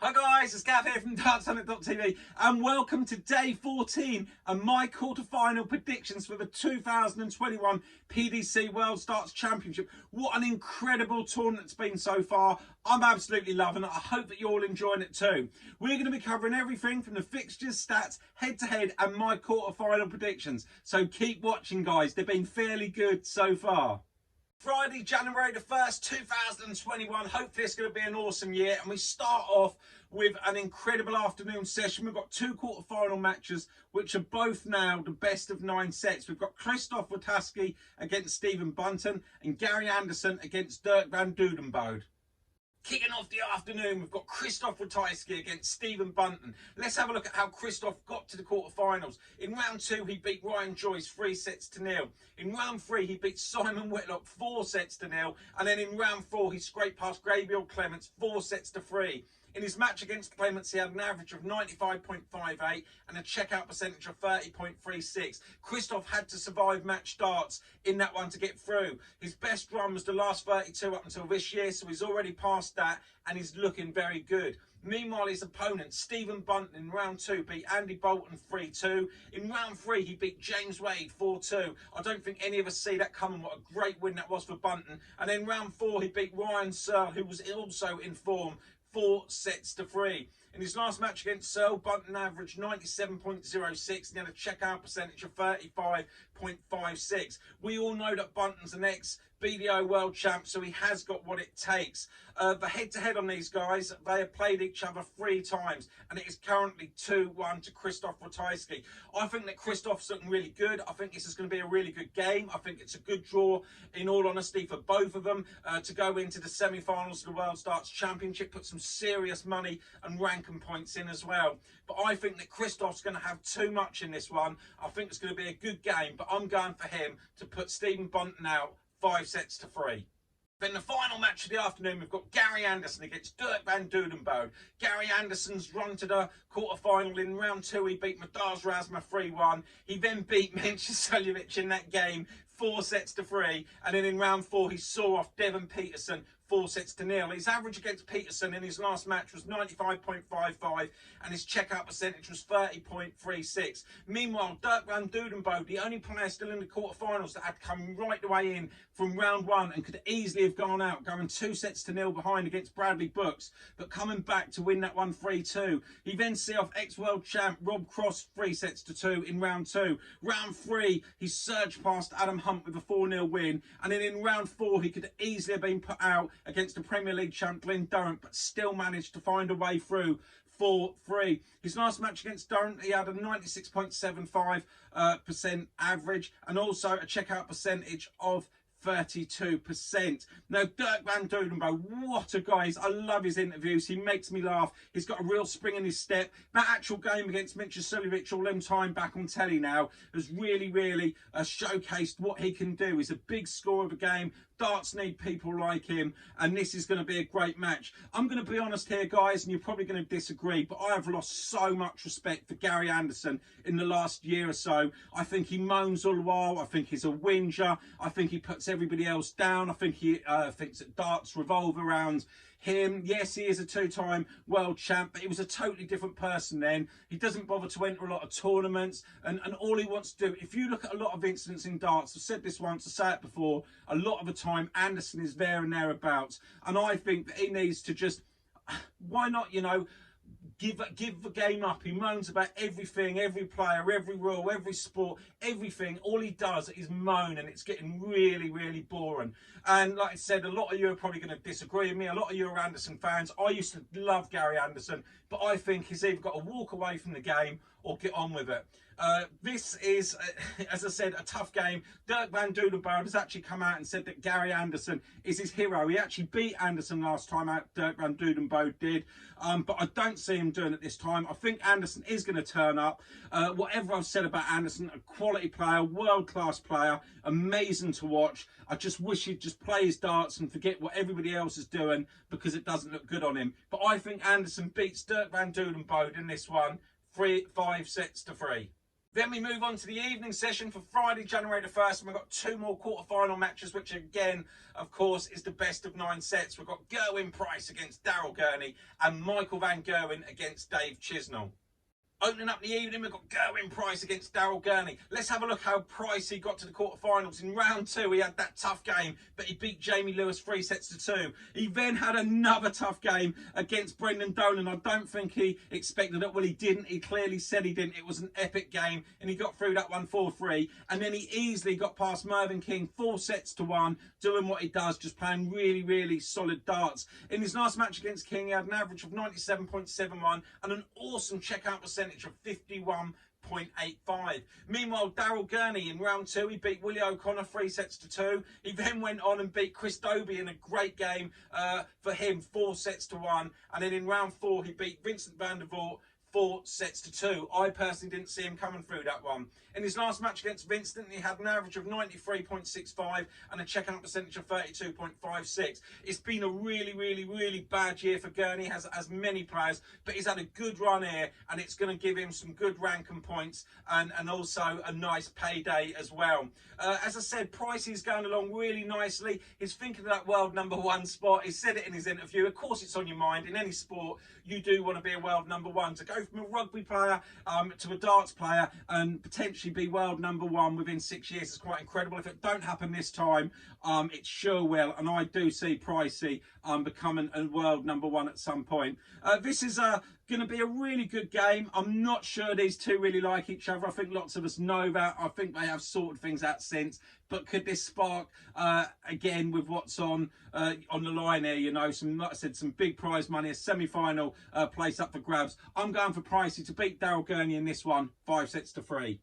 Hi guys, it's Gav here from dartsummit.tv and welcome to day 14 and my quarter-final predictions for the 2021 PDC World Darts Championship. What an incredible tournament it's been so far. I'm absolutely loving it. I hope that you're all enjoying it too. We're going to be covering everything from the fixtures, stats, head-to-head and my quarter-final predictions. So keep watching guys, they've been fairly good so far. Friday, January the 1st, 2021. Hopefully it's going to be an awesome year. And we start off with an incredible afternoon session. We've got two quarter-final matches, which are both now the best of 9 sets. We've got Christoph Wataski against Stephen Bunting and Gary Anderson against Dirk van Dudenbode. Kicking off the afternoon, we've got Christoph Wataski against Stephen Bunting. Let's have a look at how Christoph got to the quarterfinals. In round 2, he beat Ryan Joyce 3-0. In round 3, he beat Simon Whitlock 4-0. And then in round 4, he scraped past Gabriel Clements 4-3. In his match against Clements, he had an average of 95.58 and a checkout percentage of 30.36. Christoph had to survive match darts in that one to get through. His best run was the last 32 up until this year, so he's already passed that and he's looking very good. Meanwhile, his opponent, Stephen Bunting, in round 2 beat Andy Bolton 3-2. In round 3, he beat James Wade 4-2. I don't think any of us see that coming. What a great win that was for Bunting. And then round 4, he beat Ryan Searle, who was also in form, 4-3. In his last match against Searle, Bunting averaged 97.06 and he had a checkout percentage of 35.56. We all know that Bunting's an ex-BDO world champ, so he has got what it takes. The head-to-head on these guys, they have played each other 3 times, and it is currently 2-1 to Christoph Wataski. I think that Christoph's looking really good. I think this is going to be a really good game. I think it's a good draw, in all honesty, for both of them to go into the semi-finals of the World Darts Championship, put some serious money and ranking points in as well. But I think that Christoph's going to have too much in this one. I think it's going to be a good game, but I'm going for him to put Stephen Bunting out 5-3. Then the final match of the afternoon, we've got Gary Anderson against Dirk van Dudenbode. Gary Anderson's run to the quarter-final. In round 2, he beat Madars Razma 3-1. He then beat Mensch Suljovic in that game 4-3. And then in round 4, he saw off Devon Peterson 4-0. His average against Peterson in his last match was 95.55 and his checkout percentage was 30.36. Meanwhile, Dirk van Dudenbode, the only player still in the quarterfinals that had come right the way in from round 1 and could easily have gone out, going 2-0 behind against Bradley Brooks, but coming back to win that one 3-2. He then see off ex-world champ Rob Cross 3-2 in round 2. Round 3, he surged past Adam Hunt with a 4-0 win, and then in round 4, he could easily have been put out against the Premier League champ Glenn Durrant, but still managed to find a way through 4-3. His last match against Durrant, he had a 96.75% average and also a checkout percentage of 32%. Now, Dirk van Dudenbode, what a guy. I love his interviews. He makes me laugh. He's got a real spring in his step. That actual game against Mensch Suljovic all them time back on telly now has really showcased what he can do. He's a big scorer of a game. Darts need people like him, and this is going to be a great match. I'm going to be honest here, guys, and you're probably going to disagree, but I have lost so much respect for Gary Anderson in the last year or so. I think he moans all the while. I think he's a whinger. I think he puts everybody else down. I think he thinks that darts revolve around him. Yes, he is a 2-time world champ, but he was a totally different person then. He doesn't bother to enter a lot of tournaments, and all he wants to do, if you look at a lot of incidents in darts, I've said this once, I say it before, a lot of the time Anderson is there and thereabouts, and I think that he needs to just, why not, you know, give the game up. He moans about everything, every player, every rule, every sport, everything. All he does is moan, and it's getting really boring. And like I said, a lot of you are probably going to disagree with me. A lot of you are Anderson fans. I used to love Gary Anderson, but I think he's either got to walk away from the game or get on with it. This is, as I said, a tough game. Dirk van Dudenbode has actually come out and said that Gary Anderson is his hero. He actually beat Anderson last time out, Dirk van Dudenbode did. But I don't see him doing it this time. I think Anderson is going to turn up. Whatever I've said about Anderson, a quality player, world-class player, amazing to watch. I just wish he'd just play his darts and forget what everybody else is doing because it doesn't look good on him. But I think Anderson beats Dirk van Dudenbode in this one, 5-3. Then we move on to the evening session for Friday, January the 1st, and we've got two more quarter-final matches, which again, of course, is the best of 9 sets. We've got Gerwyn Price against Daryl Gurney and Michael van Gerwen against Dave Chisnall. Opening up the evening, we've got Gerwyn Price against Daryl Gurney. Let's have a look how Pricey got to the quarterfinals. In round 2, he had that tough game, but he beat Jamie Lewis 3 sets to 2. He then had another tough game against Brendan Dolan. I don't think he expected it. Well, he didn't. He clearly said he didn't. It was an epic game, and he got through that one 4-3. And then he easily got past Mervyn King 4 sets to 1, doing what he does, just playing really, really solid darts. In his last match against King, he had an average of 97.71 and an awesome checkout percentage of 51.85. Meanwhile, Daryl Gurney in round 2, he beat Willie O'Connor 3 sets to 2. He then went on and beat Chris Dobie in a great game for him, 4 sets to 1. And then in round 4, he beat Vincent van der Voort 4 sets to 2. I personally didn't see him coming through that one. In his last match against Vincent, he had an average of 93.65 and a checkout percentage of 32.56. It's been a really, really, really bad year for Gurney, has many players, but he's had a good run here, and it's going to give him some good rank and points, and also a nice payday as well. As I said, Pricey's going along really nicely. He's thinking of that world #1 spot. He said it in his interview. Of course, it's on your mind. In any sport, you do want to be a world #1. To go from a rugby player to a darts player and potentially be world #1 within 6 years is quite incredible. If it don't happen this time, it sure will. And I do see Pricey becoming a world #1 at some point. This is going to be a really good game. I'm not sure these two really like each other. I think lots of us know that. I think they have sorted things out since. But could this spark again with what's on the line here? You know, some, like I said, some big prize money, a semi-final place up for grabs. I'm going for Pricey to beat Daryl Gurney in this one, 5 sets to 3.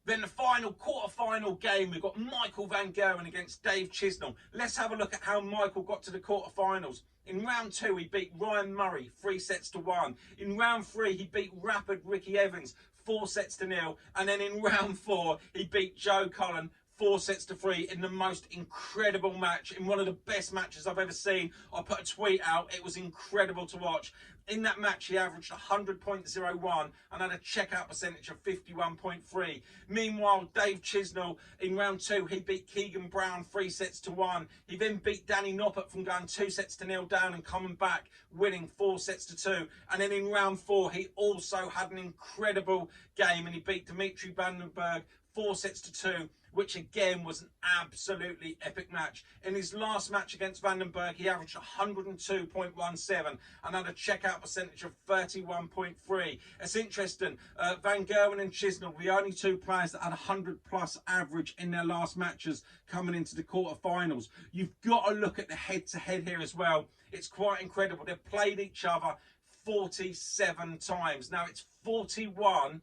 Then the final quarter-final game, we've got Michael van Gerwen against Dave Chisnall. Let's have a look at how Michael got to the quarter-finals. In round 2, he beat Ryan Murray 3 sets to 1. In round 3, he beat rapid Ricky Evans 4 sets to 0. And then in round 4, he beat Joe Cullen 4 sets to 3 in the most incredible match, in one of the best matches I've ever seen. I put a tweet out. It was incredible to watch. In that match, he averaged 100.01 and had a checkout percentage of 51.3. Meanwhile, Dave Chisnall, in round 2, he beat Keegan Brown 3 sets to 1. He then beat Danny Noppert from going 2 sets to 0 down and coming back, winning 4 sets to 2. And then in round 4, he also had an incredible game, and he beat Dimitri Bergh 4 sets to 2, which again was an absolutely epic match. In his last match against Bergh, he averaged 102.17 and had a checkout percentage of 31.3. It's interesting, Van Gerwen and Chisnall were the only two players that had 100+ average in their last matches coming into the quarterfinals. You've got to look at the head-to-head here as well. It's quite incredible. They've played each other 47 times. Now it's 41-4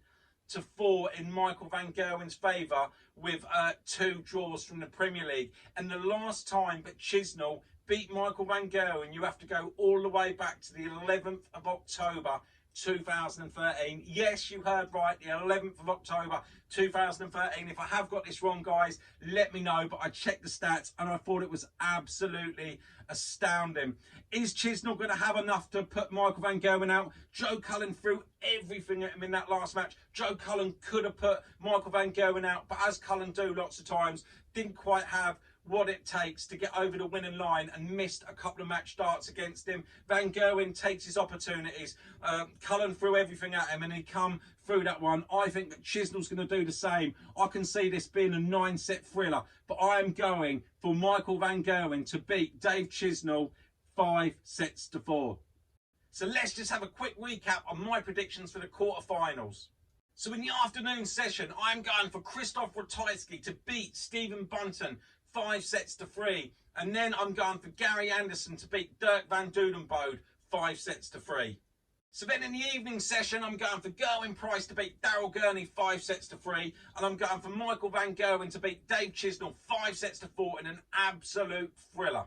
in Michael van Gerwen's favour, with 2 draws from the Premier League. And the last time that Chisnall beat Michael van Gerwen, you have to go all the way back to the 11th of October 2013. Yes, you heard right, the 11th of October 2013. If I have got this wrong, guys, let me know, but I checked the stats and I thought it was absolutely astounding. Is Chisnall going to have enough to put Michael van Gerwen out? Joe Cullen threw everything at him in that last match. Joe Cullen could have put Michael van Gerwen out, but as Cullen do lots of times, didn't quite have what it takes to get over the winning line and missed a couple of match starts against him. Van Gerwen takes his opportunities. Cullen threw everything at him and he come through that one. I think that Chisnall's going to do the same. I can see this being a 9-set thriller, but I am going for Michael van Gerwen to beat Dave Chisnall 5 sets to 4. So let's just have a quick recap on my predictions for the quarterfinals. So in the afternoon session, I'm going for Krzysztof Ratajski to beat Stephen Bunting 5 sets to 3. And then I'm going for Gary Anderson to beat Dirk van Dudenbode 5 sets to 3. So then in the evening session, I'm going for Gerwyn Price to beat Daryl Gurney 5 sets to 3. And I'm going for Michael van Gerwen to beat Dave Chisnall 5 sets to 4 in an absolute thriller.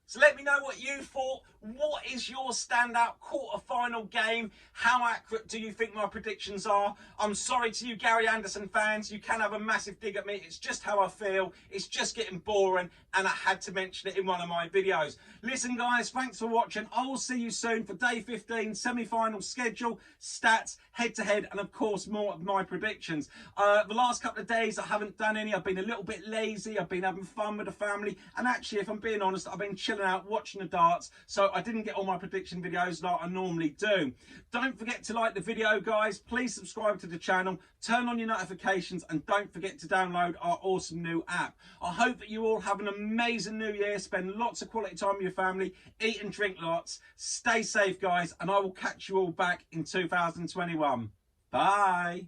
So let me know what you thought. What is your standout quarter-final game? How accurate do you think my predictions are? I'm sorry to you Gary Anderson fans. You can have a massive dig at me. It's just how I feel. It's just getting boring, and I had to mention it in one of my videos. Listen, guys, thanks for watching. I will see you soon for day 15, semi-final schedule, stats, head-to-head, and, of course, more of my predictions. The last couple of days, I haven't done any. I've been a little bit lazy. I've been having fun with the family. And actually, if I'm being honest, I've been chilling out watching the darts, so I didn't get all my prediction videos like I normally do. Don't forget to like the video, guys. Please subscribe to the channel, turn on your notifications, and don't forget to download our awesome new app. I hope that you all have an amazing new year, spend lots of quality time with your family, eat and drink lots, stay safe, guys, and I will catch you all back in 2021. Bye.